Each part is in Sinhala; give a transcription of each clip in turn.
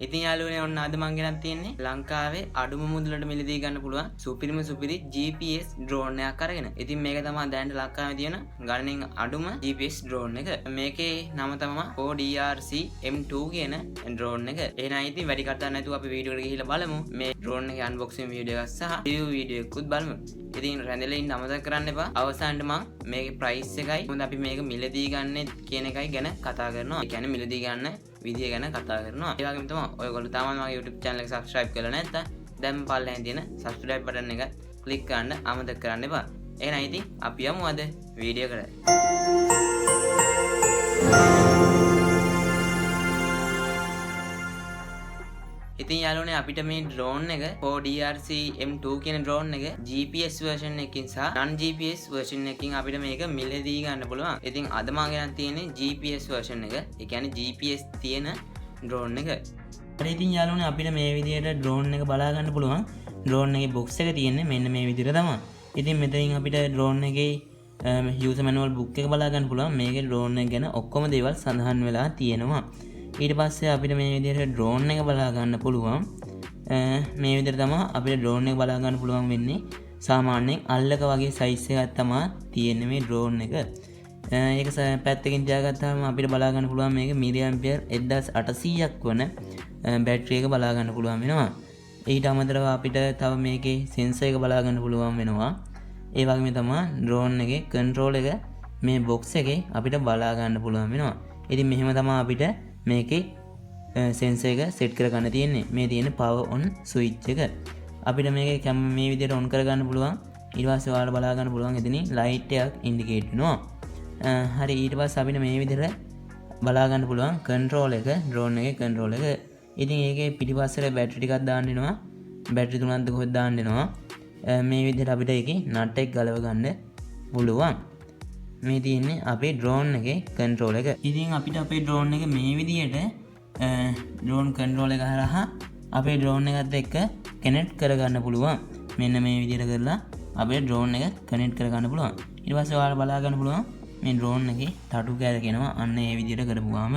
ඉතින් යාළුවනේ ඔන්න අද මං ගෙනත් තියෙන්නේ ලංකාවේ අඩුම මුදලට මිලදී ගන්න පුළුවන් සුපිරි GPS drone එකක් අරගෙන. ඉතින් මේක තමයි දැන් ලංකාවේ තියෙන ගණනින් අඩුම GPS drone එක. මේකේ නම තමයි ODRC M2 කියන drone එක. එහෙනම් ඉතින් වැඩි කතා නැතුව අපි වීඩියෝ එකට ගිහිල්ලා බලමු. මේ drone එකේ unboxing වීඩියෝ එකක් සහ review වීඩියෝ එකකුත් බලමු. ඉතින් රැඳෙලා ඉන්න අමතක කරන්න එපා. අවසානට මං මේකේ price එකයි මොකද අපි මේක මිලදී ගන්න කියන එකයි ගැන කතා කරනවා. ඒ කියන්නේ මිලදී ගන්න විදිය ගැන කතා කරනවා. ඒ වගේම තමයි ඔයගොල්ලෝ තාම මගේ YouTube channel එක subscribe කරලා නැත්නම් දැන් පල්ලෙන් තියෙන subscribe button එක click කරන්න අමතක කරන්න එපා. එහෙනම් ඉතින් අපි යමු අද වීඩියෝ එකට. ඉතින් යාළුවනේ අපිට මේ drone එක ODRC M2 කියන drone එක GPS version එකකින් සහ non GPS version එකකින් අපිට මේක මිලදී ගන්න පුළුවන්. ඉතින් අද මම ගෙනත් තියෙන්නේ GPS version එක. ඒ කියන්නේ GPS තියෙන drone එක. හරි ඉතින් යාළුවනේ අපිට මේ විදිහට drone එක බලා ගන්න පුළුවන්. drone එකේ box එක තියෙන්නේ මෙන්න මේ විදිහට තමයි. ඉතින් මෙතනින් අපිට drone එකේ user manual book එක බලා ගන්න පුළුවන්. මේකේ drone එක ගැන ඔක්කොම දේවල් සඳහන් වෙලා තියෙනවා. ඊට පස්සේ අපිට මේ විදිහට drone එක බලා ගන්න පුළුවන්. මේ විදිහට තමයි අපිට drone එක බලා ගන්න පුළුවන් වෙන්නේ. සාමාන්‍යයෙන් අල්ලක වගේ size එකක් තමයි තියෙන්නේ මේ drone එක. ඒක පැත්තකින් තියාගත්තාම අපිට බලා ගන්න පුළුවන් මේක mAh 1800ක් වන බැටරි එක බලා ගන්න පුළුවන් වෙනවා. ඊට අමතරව අපිට තව මේකේ sensor එක බලා ගන්න පුළුවන් වෙනවා. ඒ වගේම තමයි drone එකේ control එක මේ box එකේ අපිට බලා ගන්න පුළුවන් වෙනවා. ඉතින් මෙහෙම තමයි අපිට මේකේ sensor එක set කරගන්න තියෙන්නේ. මේ තියෙන power on switch එක. අපිට මේකේ මේ විදිහට on කරගන්න පුළුවන්. ඊට පස්සේ ඔයාලට බලා ගන්න පුළුවන් එතනින් light එකක් indicate වෙනවා. හරි ඊට පස්සේ අපිට මේ විදිහට බලා ගන්න පුළුවන් control එක drone එකේ control එක. ඉතින් ඒකේ පිටිපස්සට බැටරි ටිකක් දාන්න වෙනවා. බැටරි 3ක් කොහෙද දාන්න වෙනවා. මේ විදිහට අපිට ඒකේ නට් එක ගලව ගන්න පුළුවන්. මේ තියෙන්නේ අපේ drone එකේ control එක. ඉතින් අපිට අපේ drone එක මේ විදිහට drone control එක හරහා අපේ drone එකත් එක්ක connect කරගන්න පුළුවන්. මෙන්න මේ විදිහට කරලා අපේ drone එක connect කරගන්න පුළුවන්. ඊට පස්සේ ඔයාලා බලා ගන්න පුළුවන් මේ drone එකේ තටු කැරගෙනවා. අන්න ඒ විදිහට කරපුවාම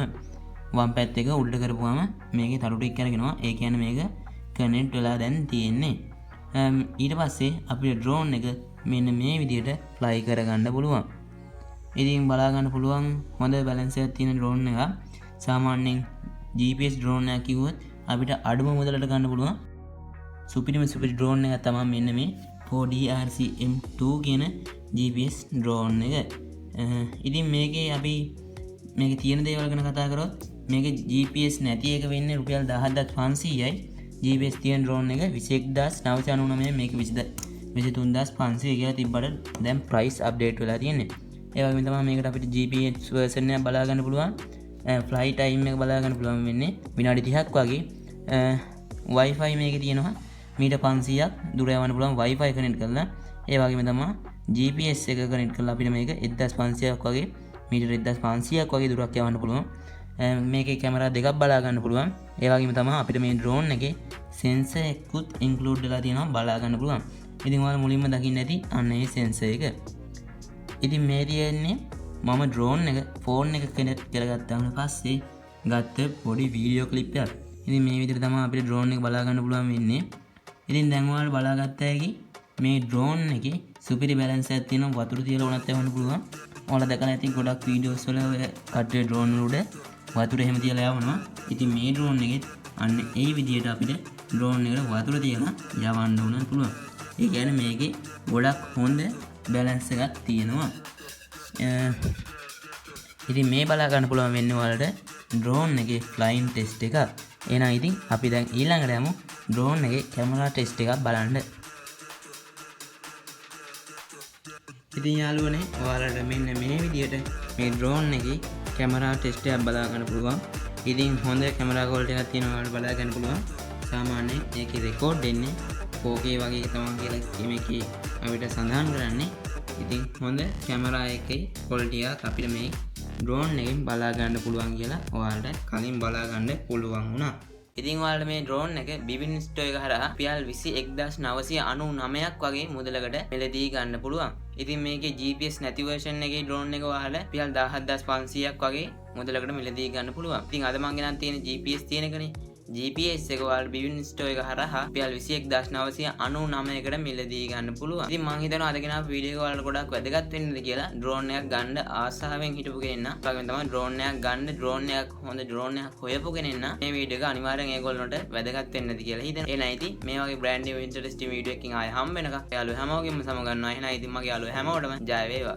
වම් පැත්ත එක උඩට කරපුවාම මේකේ තටු ටික කැරගෙනවා. ඒ කියන්නේ මේක connect වෙලා දැන් තියෙන්නේ. ඊට පස්සේ අපේ drone එක මෙන්න මේ විදිහට fly කරගන්න පුළුවන්. ඉතින් බලා ගන්න පුළුවන් හොඳ බැලන්ස් එකක් තියෙන drone එක. සාමාන්‍යයෙන් GPS drone එකක් කිව්වොත් අපිට අඩුම මුදලට ගන්න පුළුවන් සුපිරි drone එකක් තමයි මෙන්න මේ ODRC M2 කියන GPS drone එක. ඉතින් මේකේ අපි මේකේ තියෙන දේවල් ගැන කතා කරොත් මේකේ GPS නැති එක වෙන්නේ රුපියල් 17500යි. GPS තියෙන drone එක 21999 මේක 23500 කියලා තිබ්බට දැන් price update වෙලා තියෙන්නේ. ඒ වගේම තමයි මේකට අපිට GPS version එක බලා ගන්න පුළුවන්. flight time එක බලා ගන්න පුළුවන් වෙන්නේ විනාඩි 30ක් වගේ. Wi-Fi මේකේ තියෙනවා මීටර් 500ක් දුර යවන්න පුළුවන් Wi-Fi connect කරලා. ඒ වගේම තමයි GPS එක connect කරලා අපිට මේක 1500ක් වගේ මීටර් 1500ක් වගේ දුරක් යවන්න පුළුවන්. මේකේ කැමරා දෙකක් බලා ගන්න පුළුවන්. ඒ වගේම තමයි අපිට මේ drone එකේ sensor එකකුත් include වෙලා තියෙනවා බලා ගන්න පුළුවන්. ඉතින් ඔයාලා මුලින්ම දකින්න ඇති අන්න ඒ sensor එක. ඉතින් මේ තියෙන්නේ මම drone එක phone එක connect කරගත්තාම පස්සේ ගත්ත පොඩි වීඩියෝ ක්ලිප් එකක්. ඉතින් මේ විදිහට තමයි අපිට drone එක බලා ගන්න පුළුවන් වෙන්නේ. ඉතින් දැන් ඔයාලා බලාගත්ත හැකි මේ drone එකේ සුපිරි බැලන්ස් එකක් තියෙනවා. වතුර තියලා උනත් යවන්න පුළුවන්. ඔයාලා දැකලා ඇති ගොඩක් වීඩියෝස් වල ඔය කට්ටිය drone වල වතුර එහෙම තියලා යවනවා. ඉතින් මේ drone එකෙත් අන්න ඒ විදිහට අපිට drone එකට වතුර තියලා යවන්න උනත් පුළුවන්. ඒ කියන්නේ මේකේ ගොඩක් හොඳ බැලන්ස් එකක් තියෙනවා. ඉතින් මේ බලා ගන්න පුළුවන් වෙන්නේ ඔයාලට drone එකේ flying test එක. එහෙනම් ඉතින් අපි දැන් ඊළඟට යමු drone එකේ camera test එකක් බලන්න. ඉතින් යාළුවනේ ඔයාලට මෙන්න මේ විදිහට මේ drone එකේ camera test එකක් බලා ගන්න පුළුවන්. ඉතින් හොඳ camera quality එකක් තියෙනවා ඔයාලට බලා ගන්න පුළුවන්. සාමාන්‍යයෙන් ඒකේ record එන්නේ 4K වගේ තමයි කියලා මේකේ අපිට සඳහන් කරන්නේ. ඉතින් හොඳ කැමරා එකේ quality එක අපිට මේ drone එකෙන් බලා ගන්න පුළුවන් කියලා ඔයාලට කලින් බලා ගන්න පුළුවන් වුණා. ඉතින් ඔයාලට මේ drone එක බිබින් ස්ටෝ එක හරහා රුපියල් 21999ක් වගේ මුදලකට මිලදී ගන්න පුළුවන්. ඉතින් මේකේ GPS නැති version එකේ drone එක ඔයාලට රුපියල් 17500ක් වගේ මුදලකට මිලදී ගන්න පුළුවන්. ඉතින් අද මම ගෙනත් තියෙන GPS තියෙන එකනේ. GPS එක ඔයාලට බිවින් ස්ටෝර් එක හරහා රුපියල් 21999කට මිලදී ගන්න පුළුවන්. ඉතින් මම හිතනවා අද ගෙනාව වීඩියෝ එක ඔයාලට ගොඩක් වැදගත් වෙන්නද කියලා. ඩ්‍රෝන් එකක් ගන්න ආසාවෙන් හිටපු කෙනෙක් නම් වගේම තමයි ඩ්‍රෝන් එකක් ගන්න ඩ්‍රෝන් එකක් හොඳ ඩ්‍රෝන් එකක් හොයපු කෙනෙක් නම් මේ වීඩියෝ එක අනිවාර්යෙන් ඒගොල්ලන්ට වැදගත් වෙන්නද කියලා හිතනවා. එහෙනම් ඉතින් මේ වගේ බ්‍රෑන්ඩ් නිව් ඉන්ටරෙස්ටිං වීඩියෝ එකකින් ආයෙ හම්බ වෙනකම් යාළුවෝ හැමෝගෙම සමගන්නවා. එහෙනම් ඉතින් මගේ යාළුවෝ හැමෝටම ජය වේවා.